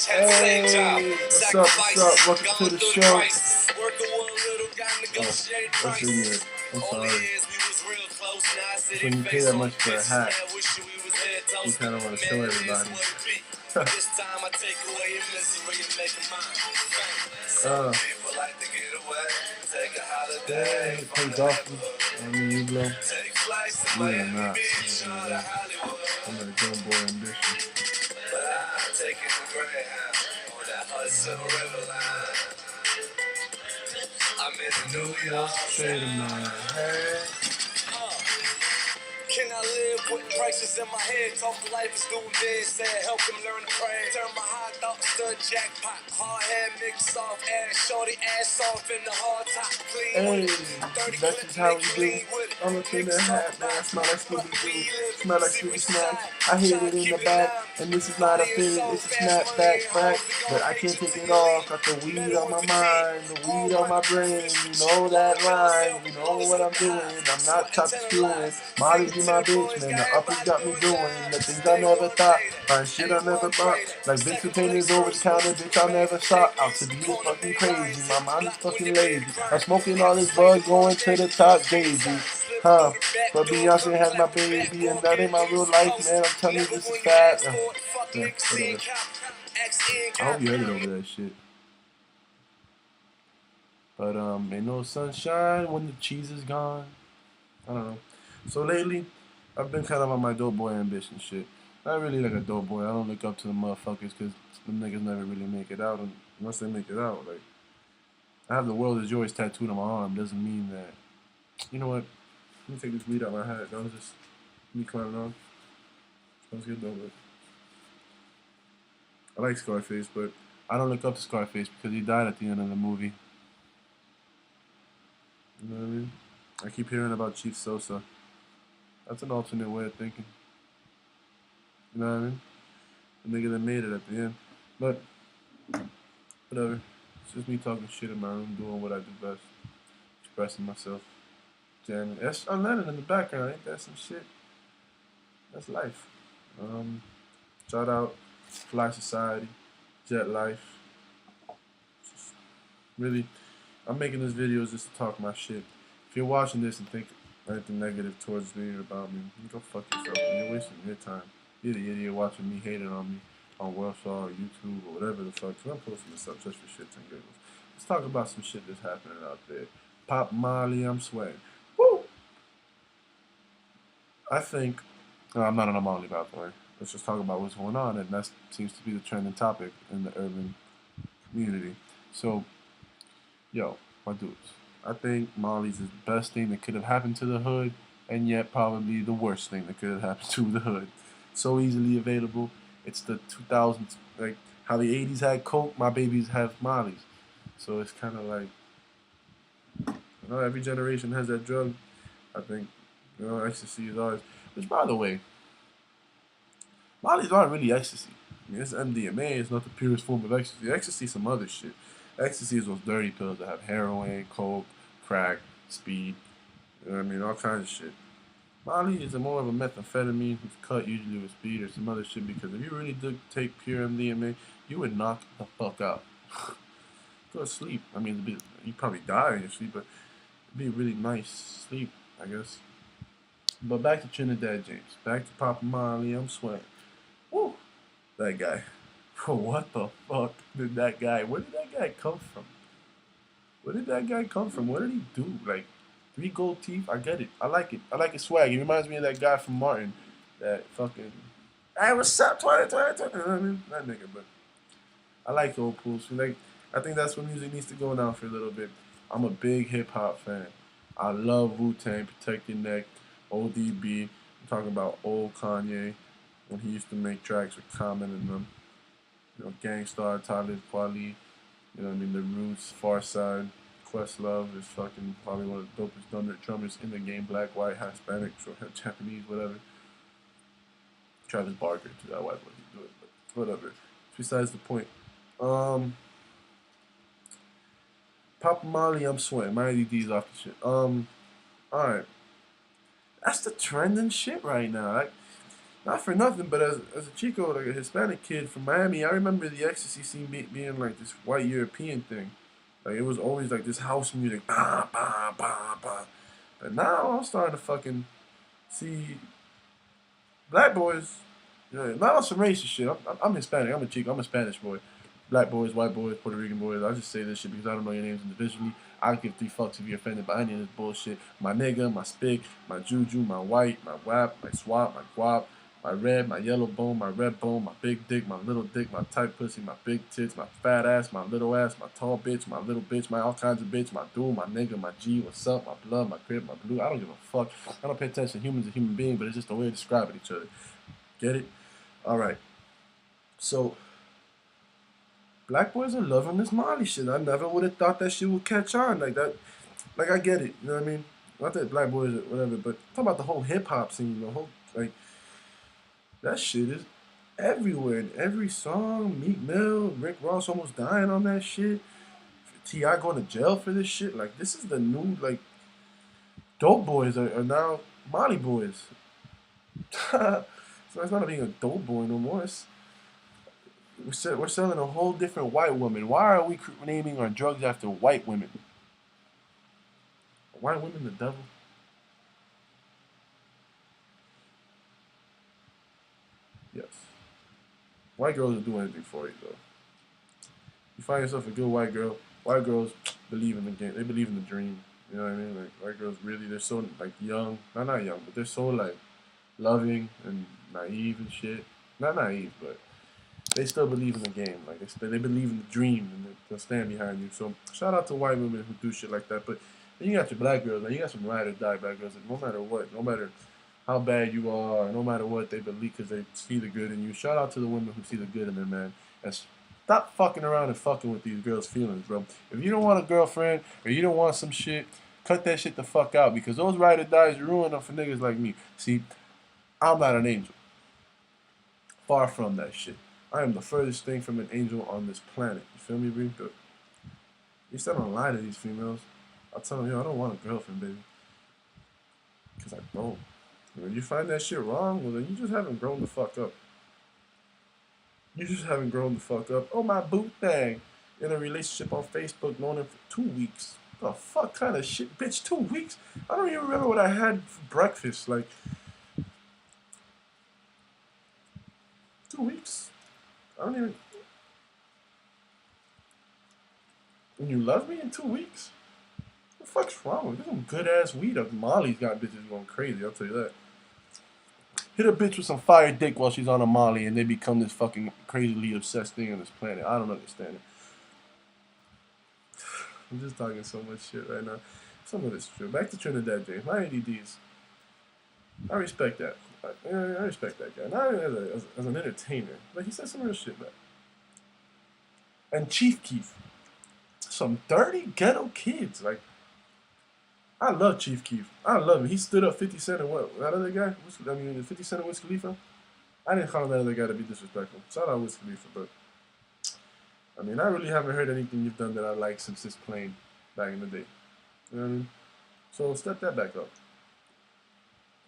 Hey, what's up? What's up? Welcome to the show. Oh, that's ignorant. I'm sorry. When you pay that much for a hat, you kind of want to show everybody. Hey, it pays off. I mean, you blow. Believe it or not, I'm gonna go boy ambition. I'm in New York, straight in my head. Can I live with prices in my head? Talk life is doing big, said help him learn to pray. Turn my high thoughts to a jackpot. Hard head mix off ass, shorty ass off in the hard top. Clean. Hey, that's just how we do. I'm looking at that hat, man. I smell like Scooby-Doo. Smell like Scooby Snacks. I hit it in the back, and this is not a fit. It's a snapback crack, but I can't take it off. Got the weed on my mind, the weed on my brain. You know that line. You know what I'm doing. I'm not top spewing. Molly be my bitch, man. The uppers got me doing the things I never thought. Find shit I never bought. Like Vincent Painters over the counter, bitch I never saw. Out to be this fucking crazy. My mind is fucking lazy. I'm smoking all this bud going to the top, Daisy. Huh? But Beyonce has my baby, and that ain't my real life, man. I'm telling you, this is fat. Yeah, whatever. I hope you heard it over that shit. But ain't no sunshine when the cheese is gone. I don't know. So lately, I've been kind of on my dope boy ambition shit. Not really like a dope boy. I don't look up to the motherfuckers because them niggas never really make it out. And once they make it out, like, I have the world is yours tattooed on my arm. Doesn't mean that. You know what? Let me take this weed out my hat. That was just me climbing on. Sounds good though, but I like Scarface, but I don't look up to Scarface because he died at the end of the movie. You know what I mean? I keep hearing about Chief Sosa. That's an alternate way of thinking. You know what I mean? The nigga that made it at the end. But, whatever. It's just me talking shit in my room, doing what I do best. Expressing myself. Jamming. That's Lennon in the background. Ain't that some shit? That's life. Shout out Fly Society, Jet Life. Just really, I'm making this video just to talk my shit. If you're watching this and think anything negative towards me or about me, you go fuck yourself. You're wasting your time. You're the idiot watching me hating on me on Worldstar or YouTube or whatever the fuck. Cause I'm posting this up just for shits and giggles. Let's talk about some shit that's happening out there. Pop Molly, I'm sweating. Woo! I think, I'm not on a Molly, by the way. Let's just talk about what's going on, and that seems to be the trending topic in the urban community. So, yo, my dudes, I think Molly's the best thing that could have happened to the hood, and yet probably the worst thing that could have happened to the hood. So easily available. It's the 2000s, like how the 80s had Coke, my babies have Molly's. So it's kind of like, you know, every generation has that drug. I think, you know, ecstasy is ours. Which, by the way, Molly's aren't really ecstasy. I mean, it's MDMA. It's not the purest form of ecstasy. Ecstasy is some other shit. Ecstasy is those dirty pills that have heroin, coke, crack, speed. You know what I mean? All kinds of shit. Molly is more of a methamphetamine who's cut usually with speed or some other shit, because if you really did take pure MDMA, you would knock the fuck out. Go to sleep. I mean, you'd probably die in your sleep, but it'd be a really nice sleep, I guess. But back to Trinidad James. Back to Papa Molly, I'm sweating. Woo! That guy. Bro, what the fuck did that guy, where did that guy come from? Where did that guy come from? What did he do? Like, 3 gold teeth? I get it. I like it. I like his swag. He reminds me of that guy from Martin. That fucking, hey, what's up, 2020? You know what I mean? That nigga, but I like old pools. Like, I think that's where music needs to go now for a little bit. I'm a big hip-hop fan. I love Wu-Tang, Protect Your Neck, ODB. I'm talking about old Kanye when he used to make tracks with Common and them. You know, Gangstar, Talib Kweli. You know what I mean? The Roots, Far Side, Questlove is fucking probably one of the dopest drummers in the game. Black, white, Hispanic, or Japanese, whatever. Travis Barker, too. That was what he do it, but whatever. Besides the point. Papa Molly, I'm sweating. My ADD's off the shit. Alright. That's the trending shit right now. Like, not for nothing, but as a Chico, like a Hispanic kid from Miami, I remember the ecstasy scene being like this white European thing. Like it was always like this house music, bah, bah, bah, bah. But now I'm starting to fucking see black boys. Yeah, not on some racist shit. I'm Hispanic. I'm a Chico. I'm a Spanish boy. Black boys, white boys, Puerto Rican boys. I just say this shit because I don't know your names individually. I don't give three fucks if you're offended by any of this bullshit. My nigga, my spick, my juju, my white, my wap, my swap, my guap, my red, my yellow bone, my red bone, my big dick, my tight pussy, my big tits, my fat ass, my little ass, my tall bitch, my little bitch, my all kinds of bitch, my dude, my nigga, my G, what's up, my blood, my crib, my blue. I don't give a fuck. I don't pay attention. Humans are human beings, but it's just a way of describing each other. Get it? All right. So black boys are loving this Molly shit. I never would have thought that shit would catch on like that. Like I get it, you know what I mean? Not that black boys or whatever, but talk about the whole hip hop scene, the whole like that shit is everywhere in every song. Meek Mill, Rick Ross almost dying on that shit. T.I. going to jail for this shit. Like this is the new like dope boys are now Molly boys. So it's not being a dope boy no more. We're selling a whole different white woman. Why are we naming our drugs after white women? Are white women the devil? Yes. White girls will do anything for you, though. You find yourself a good white girl. White girls believe in the game. They believe in the dream. You know what I mean? Like white girls really, they're so like young. Not young, but they're so like loving and naive and shit. Not naive, but they still believe in the game. Like they believe in the dream and they'll stand behind you. So shout out to white women who do shit like that. But then you got your black girls. Like, you got some ride or die black girls. That no matter what, no matter how bad you are, no matter what, they believe because they see the good in you. Shout out to the women who see the good in them, man. And stop fucking around and fucking with these girls' feelings, bro. If you don't want a girlfriend or you don't want some shit, cut that shit the fuck out because those ride or dies ruin them for niggas like me. See, I'm not an angel. Far from that shit. I am the furthest thing from an angel on this planet. You feel me, Bree? But you still don't lie to these females. I tell them, yo, I don't want a girlfriend, baby. Because I don't. When you find that shit wrong, well, then you just haven't grown the fuck up. You just haven't grown the fuck up. Oh, my boo thing. In a relationship on Facebook, known him for 2 weeks. The fuck kind of shit, bitch? 2 weeks? I don't even remember what I had for breakfast. Like, 2 weeks? I don't even. And you love me in 2 weeks? What the fuck's wrong with you? There's some good ass weed up. Molly's got bitches going crazy, I'll tell you that. Hit a bitch with some fire dick while she's on a Molly and they become this fucking crazily obsessed thing on this planet. I don't understand it. I'm just talking so much shit right now. Some of it's true. Back to Trinidad James. My ADDs. I respect that. I respect that guy. Not as an entertainer. But he said some real shit, man. And Chief Keef. Some dirty ghetto kids. Like, I love Chief Keef. I love him. He stood up 50 Cent and what? That other guy? 50 Cent and Wiz Khalifa? I didn't call him that other guy to be disrespectful. Shout out Wiz Khalifa, but I mean, I really haven't heard anything you've done that I like since this plane back in the day. You know what I mean? So step that back up.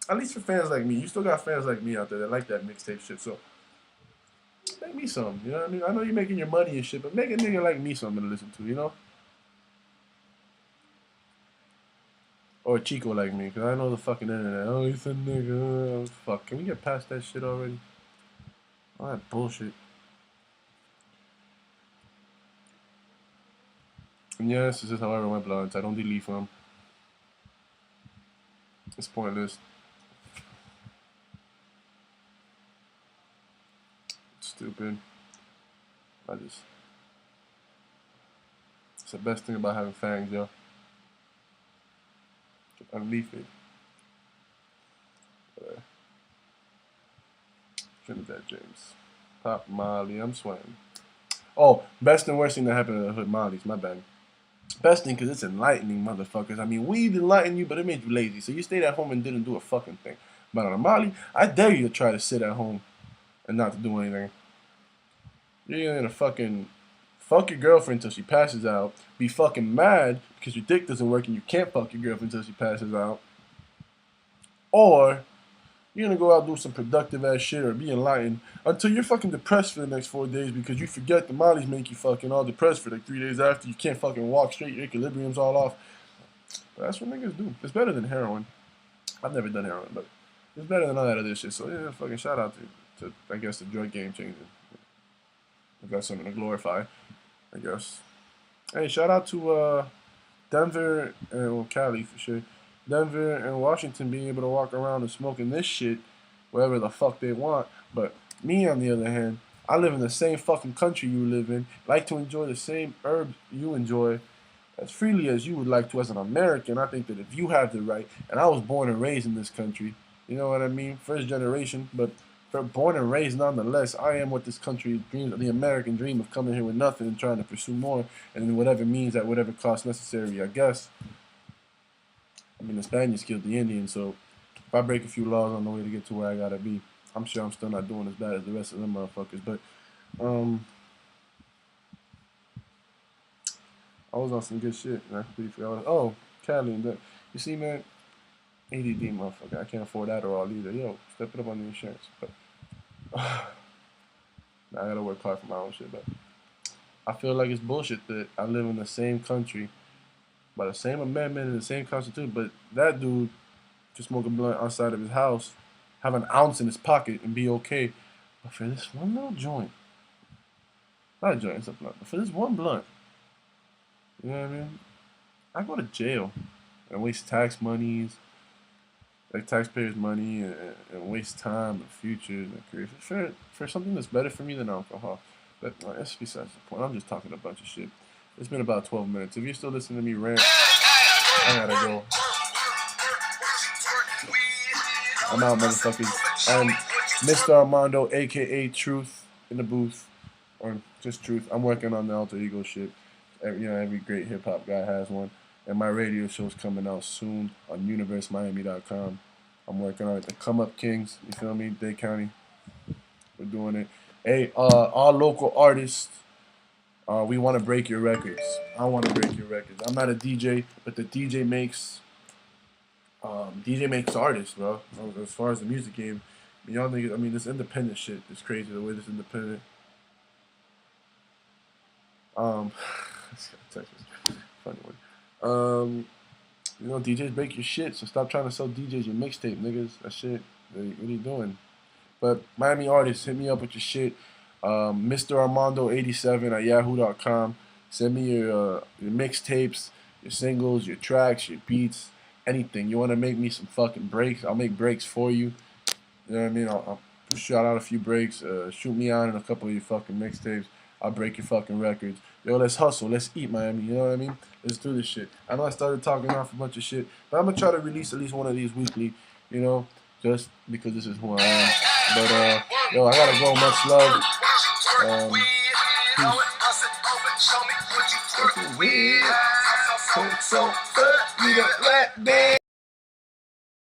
At least for fans like me. You still got fans like me out there that like that mixtape shit. So make me some. You know what I mean? I know you're making your money and shit, but make a nigga like me something to listen to, you know? Or a Chico like me, because I know the fucking internet. Oh, he's a nigga. Oh, fuck. Can we get past that shit already? All that bullshit. And yes, this is how I run my blogs. I don't delete them. It's pointless. It's stupid. It's the best thing about having fangs, yo. Unleash it. Trinidad James. Pop Molly, I'm sweating. Oh, best and worst thing that happened to the hood Molly's, my bad. Best thing because it's enlightening, motherfuckers. I mean, weed enlightened you, but it made you lazy. So you stayed at home and didn't do a fucking thing. But on a Molly, I dare you to try to sit at home and not to do anything. You're gonna fucking fuck your girlfriend until she passes out. Be fucking mad because your dick doesn't work and you can't fuck your girlfriend until she passes out. Or You're gonna go out and do some productive ass shit or be enlightened until you're fucking depressed for the next 4 days because you forget the mollies make you fucking all depressed for like 3 days after. You can't fucking walk straight. Your equilibrium's all off. But that's what niggas do. It's better than heroin. I've never done heroin, but it's better than all that other shit. So yeah, fucking shout out to I guess the drug game changer. I've got something to glorify, I guess. Hey, shout out to Denver and well, Cali for sure. Denver and Washington being able to walk around and smoking this shit wherever the fuck they want. But me, on the other hand, I live in the same fucking country you live in, like to enjoy the same herbs you enjoy as freely as you would like to as an American. I think that if you have the right, and I was born and raised in this country, you know what I mean? First generation, but born and raised nonetheless, I am what this country dreams, the American dream of coming here with nothing and trying to pursue more, and in whatever means, at whatever cost necessary, I guess. I mean, the Spaniards killed the Indians, so if I break a few laws on the way to get to where I gotta be, I'm sure I'm still not doing as bad as the rest of them motherfuckers. But I was on some good shit, and I completely forgot. Oh, Cali, you see, man, ADD motherfucker. I can't afford that or all either. Yo, step it up on the insurance. But now I gotta work hard for my own shit. But I feel like it's bullshit that I live in the same country by the same amendment and the same constitution, but that dude just smoke a blunt outside of his house, have an ounce in his pocket, and be okay. But for this one little joint, not a joint, it's a blunt, but for this one blunt, you know what I mean? I go to jail and waste tax monies, like taxpayers' money, and waste time and future and career for something that's better for me than alcohol. But that's besides the point. I'm just talking a bunch of shit. It's been about 12 minutes. If you're still listening to me rant, I gotta go. I'm out, motherfuckers. I'm Mr. Armando, aka Truth, in the booth, or just Truth. I'm working on the alter ego shit. Every great hip hop guy has one. And my radio show's coming out soon on universemiami.com. I'm working on it. The Come Up Kings, you feel me? Dade County. We're doing it. Hey, all local artists, we want to break your records. I want to break your records. I'm not a DJ, but the DJ makes artists, bro. As far as the music game, y'all niggas, I mean, this independent shit is crazy. The way this independent, funny one. DJs break your shit, so stop trying to sell DJs your mixtape, niggas. That shit, what are you doing? But Miami artists, hit me up with your shit. Mr. Armando87 at yahoo.com. Send me your mixtapes, your singles, your tracks, your beats, anything. You want to make me some fucking breaks? I'll make breaks for you. You know what I mean? I'll shout out a few breaks. Shoot me on in a couple of your fucking mixtapes. I'll break your fucking records. Yo, let's hustle. Let's eat, Miami. You know what I mean? Let's do this shit. I know I started talking off a bunch of shit, but I'm going to try to release at least one of these weekly, you know, just because this is who I am. But, yo, I got to go. Much love. Peace.